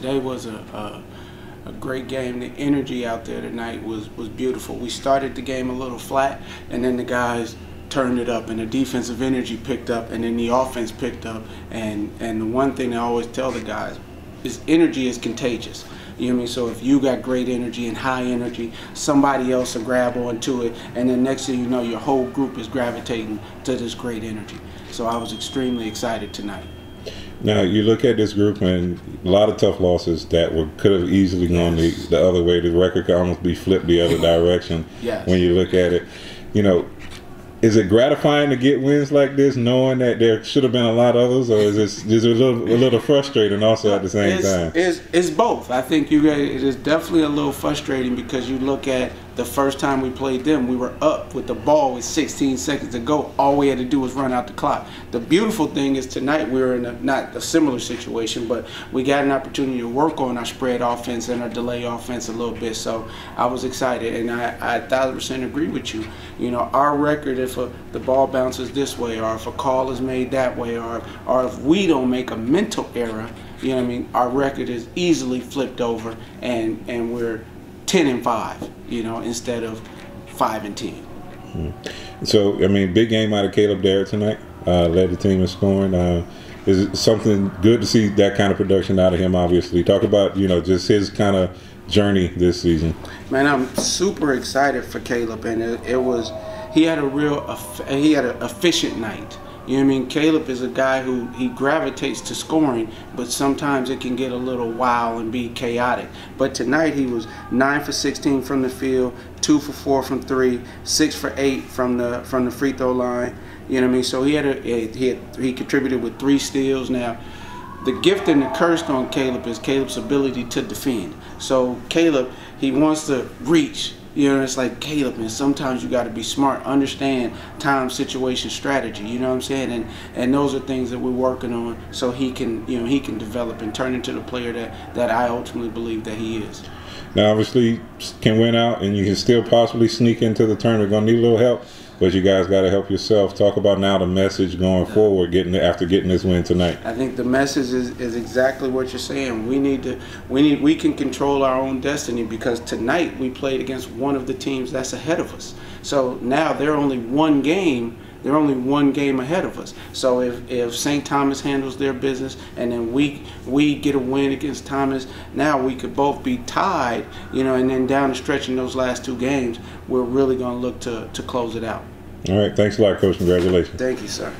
today was a great game. The energy out there tonight was beautiful. We started the game a little flat, and then the guys turned it up, and the defensive energy picked up, and then the offense picked up. And the one thing I always tell the guys is energy is contagious. You know what I mean? So if you got great energy and high energy, somebody else will grab onto it, and then next thing you know, your whole group is gravitating to this great energy. So I was extremely excited tonight. Now you look at this group, and a lot of tough losses that could have easily gone the other way. The record could almost be flipped the other direction. Yes. When you look at it, you know, is it gratifying to get wins like this, knowing that there should have been a lot of others, or is it a little frustrating also at the same time? It's both. I think it is definitely a little frustrating because you look at the first time we played them, we were up with the ball with 16 seconds to go. All we had to do was run out the clock. The beautiful thing is tonight we were in not a similar situation, but we got an opportunity to work on our spread offense and our delay offense a little bit. So I was excited, and I 1,000% agree with you. You know, our record, if the ball bounces this way, or if a call is made that way, or if we don't make a mental error, you know what I mean, our record is easily flipped over, and we're 10-5, you know, instead of 5-10. So, I mean, big game out of Caleb Derrick tonight. Led the team in scoring. Is it something good to see that kind of production out of him, obviously? Talk about, you know, just his kind of journey this season. Man, I'm super excited for Caleb, and he had an efficient night. You know what I mean? Caleb is a guy who he gravitates to scoring, but sometimes it can get a little wild and be chaotic. But tonight he was 9 for 16 from the field, 2 for 4 from 3, 6 for 8 from the free throw line. You know what I mean? So he contributed with 3 steals. Now, the gift and the curse on Caleb is Caleb's ability to defend. So Caleb, he wants to reach. You know, it's like Caleb, and sometimes you got to be smart, understand time, situation, strategy. You know what I'm saying? And those are things that we're working on, so he can, you know, he can develop and turn into the player that I ultimately believe that he is. Now, obviously, can win out, and you can still possibly sneak into the tournament. Gonna need a little help, but you guys got to help yourself. Talk about now the message going forward, after getting this win tonight. I think the message is exactly what you're saying. We can control our own destiny, because tonight we played against one of the teams that's ahead of us. So now they're only one game. They're only one game ahead of us. So if St. Thomas handles their business, and then we get a win against Thomas, now we could both be tied, you know, and then down the stretch in those last 2 games, we're really going to look to close it out. All right. Thanks a lot, Coach. Congratulations. Thank you, sir.